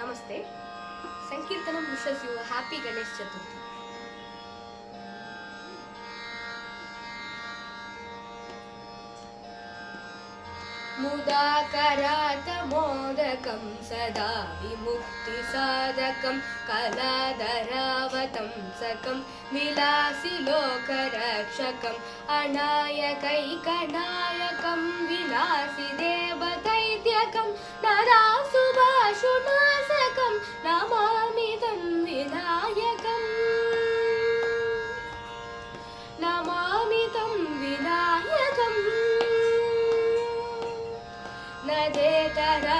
Namaste. Sankirtanam wishes you a happy Ganesh Chaturthi. मुदाकरातमोदकं सदा विमुक्तिसाधकं कलाधरावतंसकं विलासिलोकरक्षकम् अनायकैकनायकं विनाशिदेवदैत्यकं नरासुभाषुनाशकं नमामि तं विनायकम् नमामि तं विनायकम्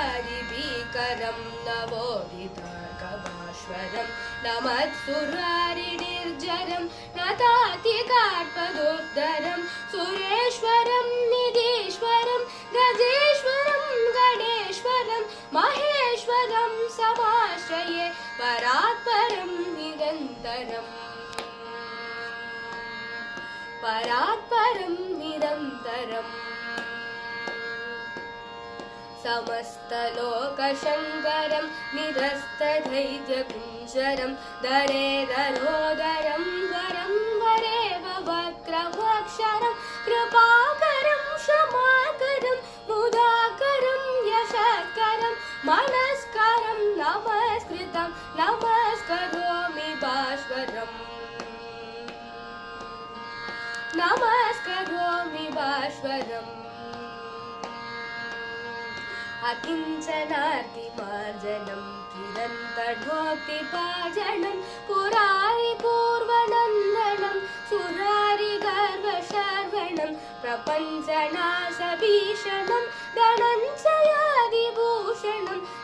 नदेतरादिभीकरं नवोदितार्कभास्वरं नमत्सुरारिनिर्जरं नतातिकार्पदोद्धरं सुरेश्वरं निधीश्वरं गजेश्वरं गणेश्वरं महेश्वरं समाश्रये परात्परं निरन्तरम् परात्परं निरन्तरम् समस्तलोकशङ्करं निरस्तधैर्यकुञ्जरं दरेदरोदरं वरं वरेव वक्रमक्षरं कृपाकरं क्षमाकरं मुदाकरं यशस्करं मनस्करं नमस्कृतं नमस्करोमि भास्वरम् नमस्करोमि भास्वरम् अकिञ्चनार्तिमार्जनं किरन्तढोक्तिभाजनं पुरारिपूर्वनन्दनं सुरारिगर्वशर्वणं प्रपञ्चनाशभीषणं धनञ्जयादिभूषणं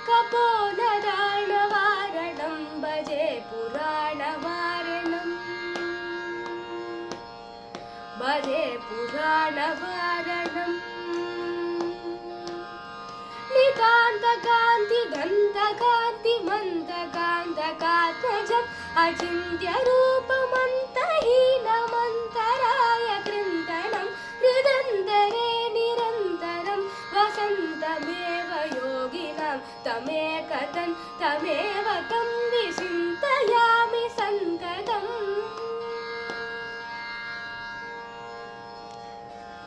कपोलदानवारणं भजे पुराणवारणम् भजे पुराणवारणम् निकान्तकान्ति दन्तकान्ति मन्दकान्तकात्मजम् अचिन्त्यरूपमन्तहीनमन्तराय कृन्तनं हृदन्तरे निरन्तरं वसन्तमेव योगिनां तमेकतं तमेव तं विचिन्तयामि सन्ततम्